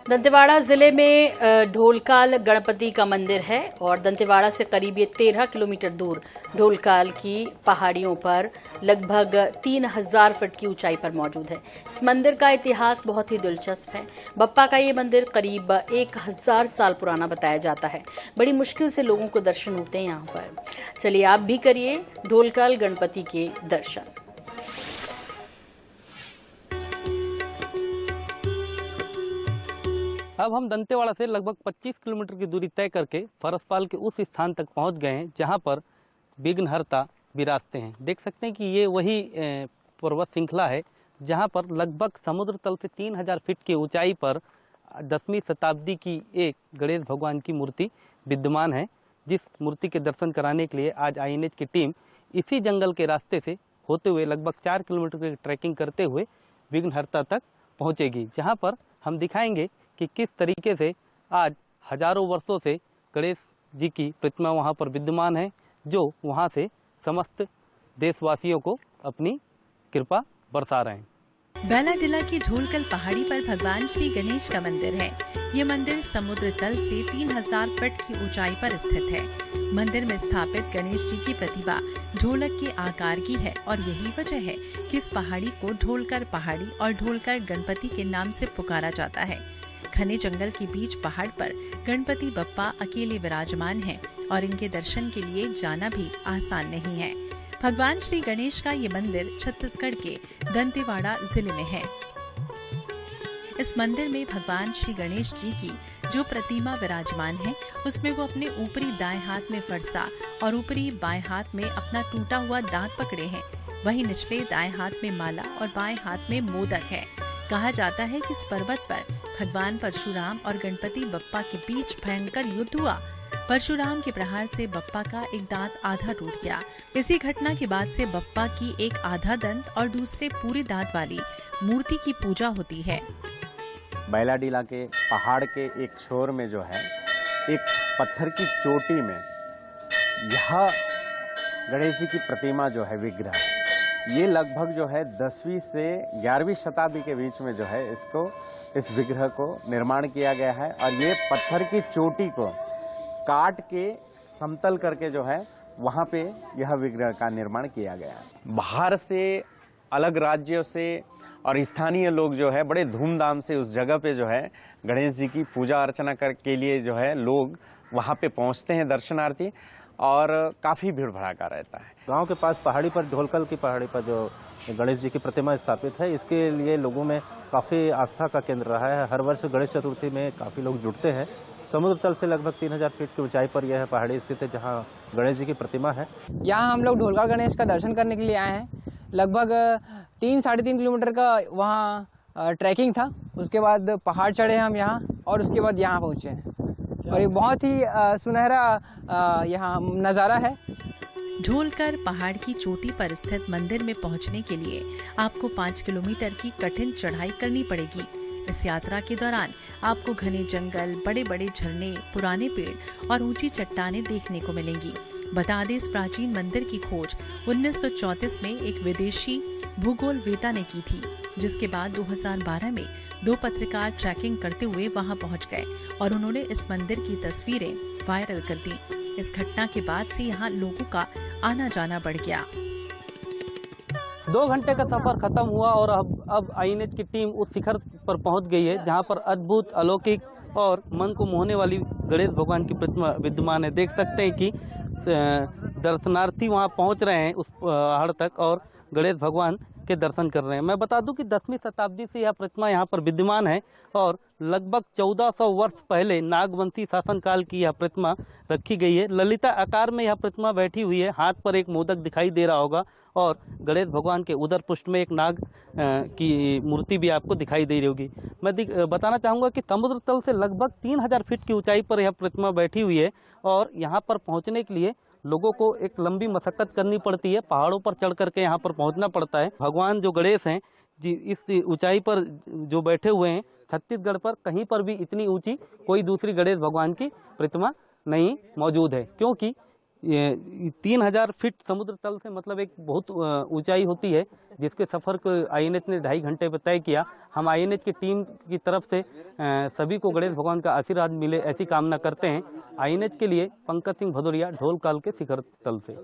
दंतेवाड़ा जिले में ढोलकाल गणपति का मंदिर है और दंतेवाड़ा से करीब 13 किलोमीटर दूर ढोलकाल की पहाड़ियों पर लगभग 3000 फीट की ऊंचाई पर मौजूद है। इस मंदिर का इतिहास बहुत ही दिलचस्प है। बप्पा का ये मंदिर करीब 1000 साल पुराना बताया जाता है। बड़ी मुश्किल से लोगों को दर्शन होते हैं यहाँ पर। चलिए आप भी करिए ढोलकाल गणपति के दर्शन। अब हम दंतेवाड़ा से लगभग 25 किलोमीटर की दूरी तय करके फरसपाल के उस स्थान तक पहुंच गए हैं जहां पर विघ्नहर्ता विराजते हैं। देख सकते हैं कि ये वही पर्वत श्रृंखला है जहां पर लगभग समुद्र तल से 3000 फीट की ऊंचाई पर 10वीं शताब्दी की एक गणेश भगवान की मूर्ति विद्यमान है, जिस मूर्ति के दर्शन कराने के लिए आज INH की टीम इसी जंगल के रास्ते से होते हुए लगभग 4 किलोमीटर की ट्रैकिंग करते हुए विघ्नहर्ता तक पहुँचेगी, जहाँ पर हम दिखाएंगे कि किस तरीके से आज हजारों वर्षों से गणेश जी की प्रतिमा वहां पर विद्यमान है, जो वहां से समस्त देशवासियों को अपनी कृपा बरसा रहे हैं। बैलाडिला की ढोलकल पहाड़ी पर भगवान श्री गणेश का मंदिर है। ये मंदिर समुद्र तल से 3000 फीट की ऊंचाई पर स्थित है। मंदिर में स्थापित गणेश जी की प्रतिभा ढोलक के आकार की है और यही वजह है कि इस पहाड़ी को ढोलकर पहाड़ी और ढोलकर गणपति के नाम से पुकारा जाता है। घने जंगल के बीच पहाड़ पर गणपति बप्पा अकेले विराजमान हैं और इनके दर्शन के लिए जाना भी आसान नहीं है। भगवान श्री गणेश का ये मंदिर छत्तीसगढ़ के दंतेवाड़ा जिले में है। इस मंदिर में भगवान श्री गणेश जी की जो प्रतिमा विराजमान है, उसमें वो अपने ऊपरी दाएं हाथ में फरसा और ऊपरी बाएं हाथ में अपना टूटा हुआ दांत पकड़े हैं। वहीं निचले दाएं हाथ में माला और बाएं हाथ में मोदक है। कहा जाता है कि इस पर्वत पर भगवान परशुराम और गणपति बप्पा के बीच भयंकर युद्ध हुआ। परशुराम के प्रहार से बप्पा का एक दांत आधा टूट गया। इसी घटना के बाद से बप्पा की एक आधा दंत और दूसरे पूरे दांत वाली मूर्ति की पूजा होती है। बैलाडिला के पहाड़ के एक छोर में जो है, एक पत्थर की चोटी में यह गणेश जी की प्रतिमा जो है विग्रह, ये लगभग जो है 10वीं से 11वीं शताब्दी के बीच में जो है इस विग्रह को निर्माण किया गया है। और ये पत्थर की चोटी को काट के समतल करके जो है वहाँ पे यह विग्रह का निर्माण किया गया है। बाहर से, अलग राज्यों से और स्थानीय लोग जो है बड़े धूमधाम से उस जगह पे जो है गणेश जी की पूजा अर्चना के लिए जो है लोग वहाँ पे पहुँचते हैं दर्शनार्थी, और काफ़ी भीड़ भड़ाका रहता है। गांव के पास पहाड़ी पर, ढोलकल की पहाड़ी पर जो गणेश जी की प्रतिमा स्थापित है, इसके लिए लोगों में काफ़ी आस्था का केंद्र रहा है। हर वर्ष गणेश चतुर्थी में काफ़ी लोग जुटते हैं। समुद्र तल से लगभग 3000 फीट की ऊंचाई पर यह पहाड़ी स्थित है जहां गणेश जी की प्रतिमा है। यहाँ हम लोग ढोलकाल गणेश का दर्शन करने के लिए आए हैं। लगभग 3-3.5 किलोमीटर का वहाँ ट्रैकिंग था। उसके बाद पहाड़ चढ़े हम यहाँ और उसके बाद यहाँ पहुँचे हैं और ये बहुत ही सुनहरा यहाँ नज़ारा है। ढोलकर पहाड़ की चोटी पर स्थित मंदिर में पहुंचने के लिए आपको 5 किलोमीटर की कठिन चढ़ाई करनी पड़ेगी। इस यात्रा के दौरान आपको घने जंगल, बड़े बड़े झरने, पुराने पेड़ और ऊंची चट्टानें देखने को मिलेंगी। बता दें, इस प्राचीन मंदिर की खोज 1934 में एक विदेशी भूगोलवेता ने की थी, जिसके बाद 2012 में 2 पत्रकार ट्रैकिंग करते हुए वहां पहुंच गए और उन्होंने इस मंदिर की तस्वीरें वायरल कर दी। इस घटना के बाद से यहाँ लोगों का आना जाना बढ़ गया। 2 घंटे का सफर खत्म हुआ और अब INH की टीम उस शिखर पर पहुंच गई है जहां पर अद्भुत, अलौकिक और मन को मोहने वाली गणेश भगवान की प्रतिमा विद्यमान है। देख सकते हैं कि दर्शनार्थी वहां पहुंच रहे हैं उस पहाड़ तक और गणेश भगवान के दर्शन कर रहे हैं। मैं बता दूं कि 10वीं शताब्दी से यह प्रतिमा यहाँ पर विद्यमान है और लगभग 1400 वर्ष पहले नागवंशी शासनकाल की यह प्रतिमा रखी गई है। ललिता आकार में यह प्रतिमा बैठी हुई है। हाथ पर एक मोदक दिखाई दे रहा होगा और गणेश भगवान के उदर पुष्ट में एक नाग की मूर्ति भी आपको दिखाई दे रही होगी। मैं बताना चाहूँगा कि समुद्र तल से लगभग 3000 फीट की ऊंचाई पर यह प्रतिमा बैठी हुई है और यहाँ पर पहुँचने के लिए लोगों को एक लंबी मशक्कत करनी पड़ती है। पहाड़ों पर चढ़ करके यहाँ पर पहुँचना पड़ता है। भगवान जो गणेश हैं जी, इस ऊंचाई पर जो बैठे हुए हैं, छत्तीसगढ़ पर कहीं पर भी इतनी ऊंची कोई दूसरी गणेश भगवान की प्रतिमा नहीं मौजूद है, क्योंकि ये 3000 फीट समुद्र तल से मतलब एक बहुत ऊंचाई होती है, जिसके सफ़र को INH ने 2.5 घंटे पर तय किया। हम INH की टीम की तरफ से सभी को गणेश भगवान का आशीर्वाद मिले ऐसी कामना करते हैं। INH के लिए पंकज सिंह भदौरिया, ढोलकाल के शिखर तल से।